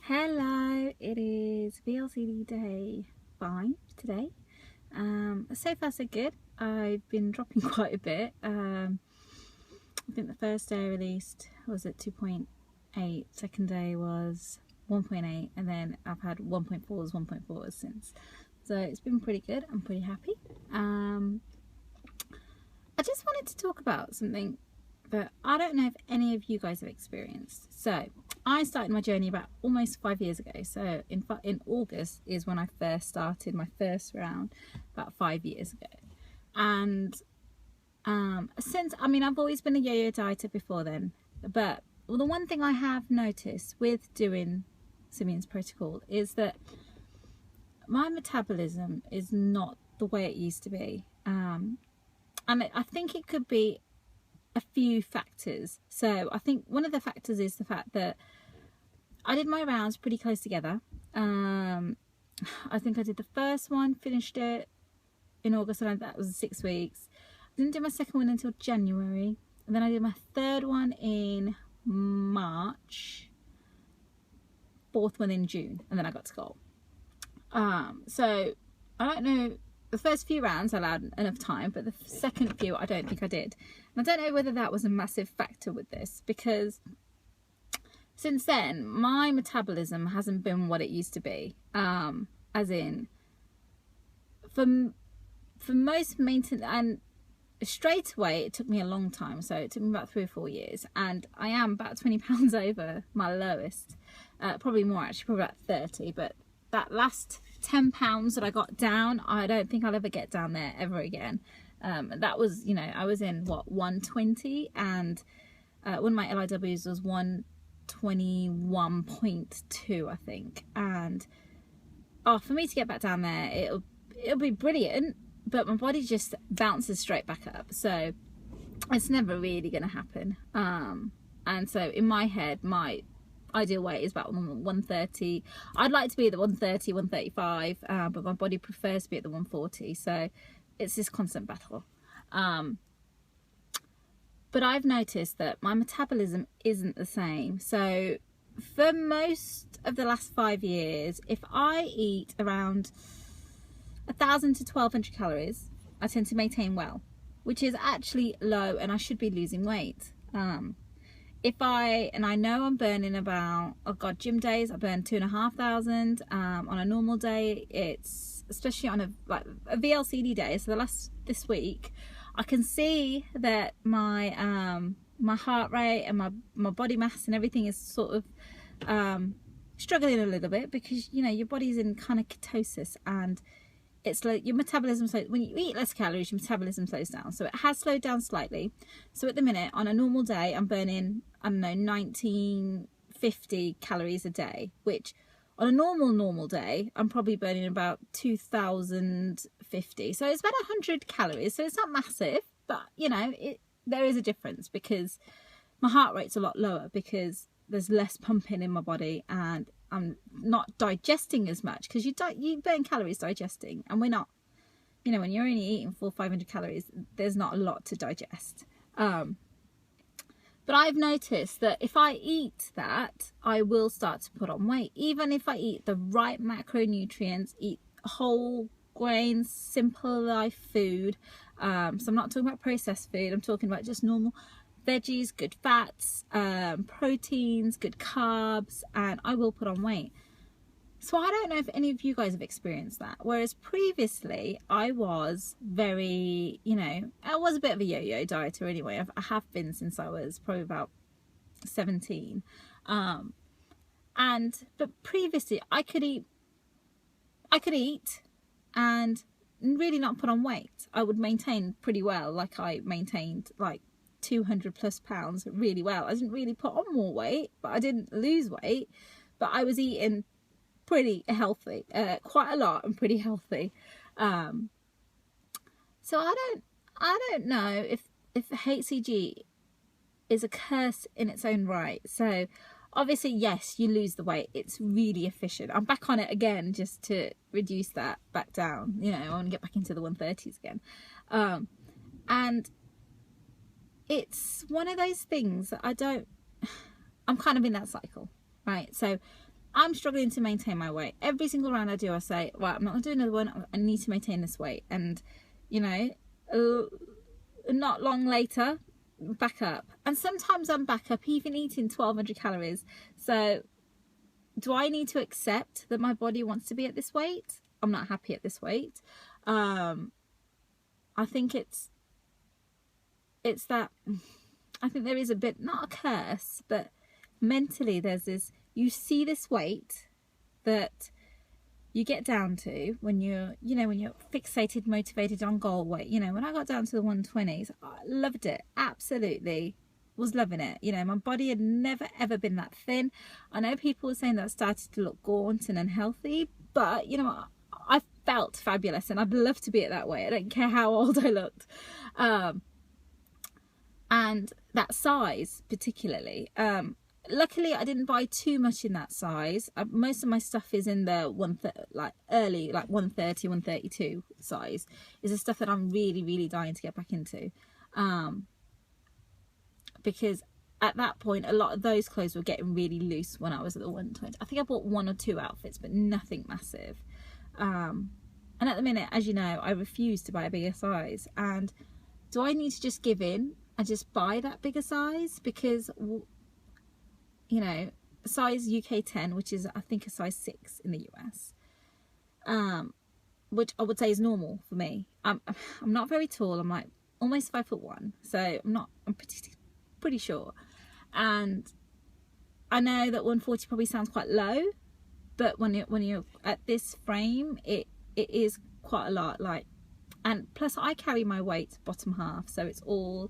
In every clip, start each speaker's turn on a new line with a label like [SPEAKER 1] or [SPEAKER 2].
[SPEAKER 1] Hello, it is VLCD day 5 today. So far so good. I've been dropping quite a bit. I think the first day I released was at 2.8, second day was 1.8, and then I've had 1.4s, 1.4s since. So it's been pretty good. I'm pretty happy. I just wanted to talk about something that I don't know if any of you guys have experienced. So I started my journey about almost 5 years ago. So in August is when I first started my first round, about 5 years ago. And since, I've always been a yo-yo dieter before then, but the one thing I have noticed with doing Simeon's protocol is that my metabolism is not the way it used to be. And I think it could be a few factors. So I think one of the factors is the fact that I did my rounds pretty close together. I think I did the first one, finished it in August, and that was 6 weeks. I didn't do my second one until January, and then I did my third one in March, fourth one in June, and then I got to goal. So I don't know, the first few rounds I allowed enough time, but the second few I don't think I did. And I don't know whether that was a massive factor with this, because since then my metabolism hasn't been what it used to be. As in, for most maintenance, and straight away it took me a long time, so it took me about 3 or 4 years, and I am about 20 pounds over my lowest, probably more actually, probably about 30, but that last 10 pounds that I got down, I don't think I'll ever get down there ever again. That was, you know, I was in what, 120, and one of my LIWs was 121.2, I think. And for me to get back down there, it'll be brilliant, but my body just bounces straight back up, so it's never really gonna happen. And so in my head, my ideal weight is about 130. I'd like to be at the 130, 135, but my body prefers to be at the 140, so it's this constant battle. But I've noticed that my metabolism isn't the same. So for most of the last 5 years, if I eat around 1,000 to 1,200 calories, I tend to maintain well, which is actually low, and I should be losing weight. I know I'm burning about, oh god, gym days I burn 2,500. On a normal day, it's, especially on a VLCD day, so this week, I can see that my my heart rate and my body mass and everything is sort of struggling a little bit, because you know your body's in kind of ketosis, and it's like your metabolism, so when you eat less calories, your metabolism slows down. So it has slowed down slightly. So at the minute, on a normal day, I'm burning, I don't know, 1950 calories a day, which on a normal day, I'm probably burning about 2050. So it's about 100 calories. So it's not massive, but you know, there is a difference, because my heart rate's a lot lower because there's less pumping in my body, and I'm not digesting as much, because you burn calories digesting, and we're not, you know, when you're only eating 400-500 calories, there's not a lot to digest. But I've noticed that if I eat that, I will start to put on weight, even if I eat the right macronutrients, eat whole grains, simple life food. So I'm not talking about processed food, I'm talking about just normal veggies, good fats, proteins, good carbs, and I will put on weight. So I don't know if any of you guys have experienced that. Whereas previously I was very, you know, I was a bit of a yo-yo dieter anyway. I have been since I was probably about 17. But previously I could eat and really not put on weight. I would maintain pretty well. Like I maintained like 200 plus pounds really well. I didn't really put on more weight, but I didn't lose weight, but I was eating pretty healthy, quite a lot, and pretty healthy. So I don't know if HCG is a curse in its own right. So obviously, yes, you lose the weight, it's really efficient. I'm back on it again just to reduce that back down, you know, I want to get back into the 130s again. And it's one of those things that I'm kind of in that cycle, right? So I'm struggling to maintain my weight. Every single round I do, I say, well, I'm not going to do another one. I need to maintain this weight. And, you know, not long later, back up. And sometimes I'm back up even eating 1200 calories. So do I need to accept that my body wants to be at this weight? I'm not happy at this weight. I think it's that, I think there is a bit, not a curse, but mentally there's this, you see this weight that you get down to when you're, you know, when you're fixated, motivated on goal weight. You know, when I got down to the 120s, I loved it. Absolutely was loving it. You know, my body had never ever been that thin. I know people were saying that I started to look gaunt and unhealthy, but you know, I felt fabulous and I'd love to be at that weight. I don't care how old I looked. And that size particularly, luckily I didn't buy too much in that size. Most of my stuff is in the 130, 132 size is the stuff that I'm really dying to get back into, because at that point a lot of those clothes were getting really loose when I was at the 120. I think I bought 1 or 2 outfits, but nothing massive. And at the minute, as you know, I refuse to buy a bigger size. And do I need to just give in and just buy that bigger size? Because, you know, size UK 10, which is I think a size 6 in the US, which I would say is normal for me. I'm not very tall. I'm like almost 5'1", so I'm pretty short. And I know that 140 probably sounds quite low, but when you're at this frame, it is quite a lot. Like, and plus I carry my weight bottom half, so it's all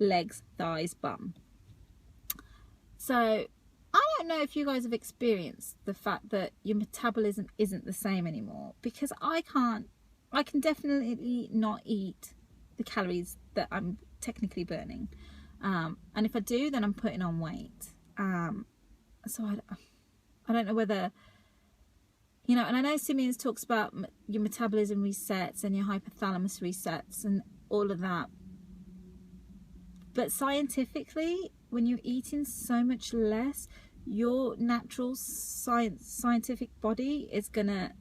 [SPEAKER 1] legs, thighs, bum. So I don't know if you guys have experienced the fact that your metabolism isn't the same anymore, because I can definitely not eat the calories that I'm technically burning, and if I do, then I'm putting on weight. So I don't know whether, you know, and I know Simeon's talks about your metabolism resets and your hypothalamus resets and all of that. But scientifically, when you're eating so much less, your natural scientific body is this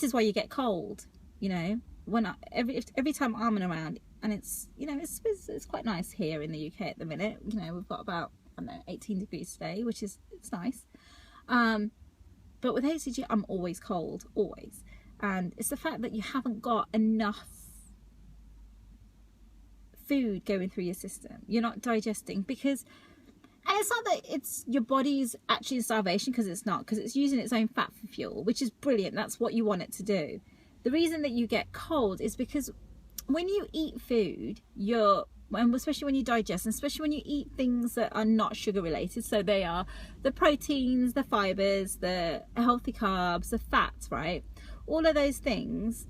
[SPEAKER 1] is why you get cold, you know, when every time I'm around, and it's, you know, it's quite nice here in the UK at the minute. You know, we've got about, I don't know, 18 degrees today, which is, it's nice. But with HCG, I'm always cold, always. And it's the fact that you haven't got enough food going through your system. You're not digesting, because, and it's not that it's your body's actually in starvation, because it's not, because it's using its own fat for fuel, which is brilliant. That's what you want it to do. The reason that you get cold is because when you eat food, and especially when you digest, and especially when you eat things that are not sugar related, so they are the proteins, the fibers, the healthy carbs, the fats, right? All of those things,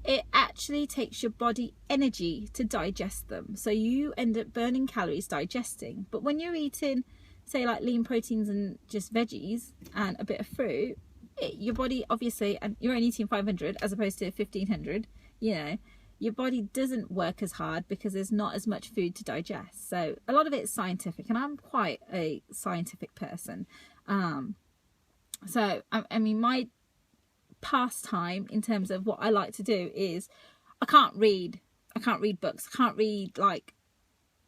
[SPEAKER 1] it actually takes your body energy to digest them. So you end up burning calories digesting. But when you're eating, say, like lean proteins and just veggies and a bit of fruit, your body obviously, and you're only eating 500 as opposed to 1500, you know, your body doesn't work as hard because there's not as much food to digest. So a lot of it is scientific, and I'm quite a scientific person. So I mean, my pastime in terms of what I like to do is I can't read books. I can't read, like,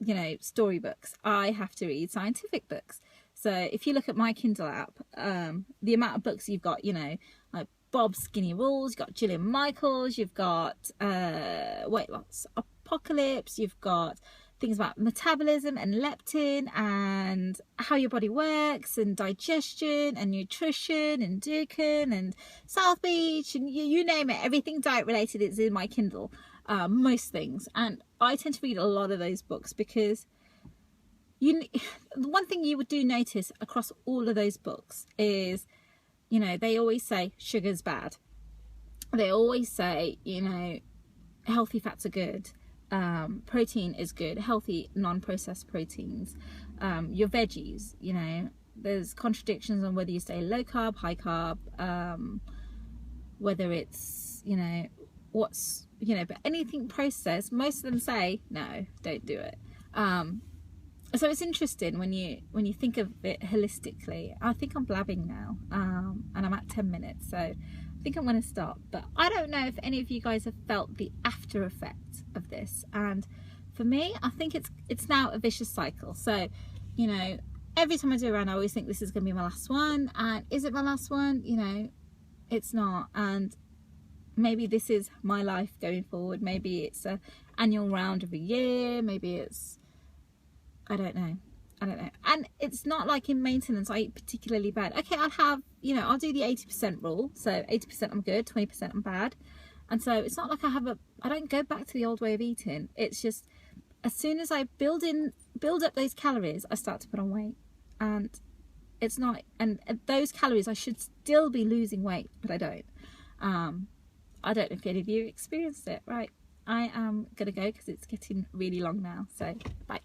[SPEAKER 1] you know, storybooks. I have to read scientific books. So if you look at my Kindle app, the amount of books you've got, you know, like Bob's Skinny Rules, you've got Gillian Michaels, you've got Weight Loss Apocalypse, you've got things about metabolism and leptin and how your body works and digestion and nutrition and Dukan and South Beach and you name it, everything diet related is in my Kindle, most things. And I tend to read a lot of those books because one thing you would do notice across all of those books is, you know, they always say sugar's bad. They always say, you know, healthy fats are good. Protein is good, healthy non-processed proteins, your veggies, you know, there's contradictions on whether you stay low carb, high carb, whether it's, you know, what's, you know, but anything processed, most of them say no, don't do it. so it's interesting when you think of it holistically. I think I'm blabbing now, and I'm at 10 minutes, so I think I'm going to stop. But I don't know if any of you guys have felt the after effect of this, and for me, I think it's now a vicious cycle. So, you know, every time I do a rant, I always think this is going to be my last one, and is it my last one? You know, it's not. And maybe this is my life going forward. Maybe it's a annual round of a year. Maybe it's, I don't know. And it's not like in maintenance I eat particularly bad. Okay, I'll have, you know, I'll do the 80% rule. So 80% I'm good, 20% I'm bad. And so it's not like I don't go back to the old way of eating. It's just as soon as I build up those calories, I start to put on weight. And it's not, and those calories I should still be losing weight, but I don't. I don't know if any of you experienced it. Right, I am gonna go because it's getting really long now, so bye.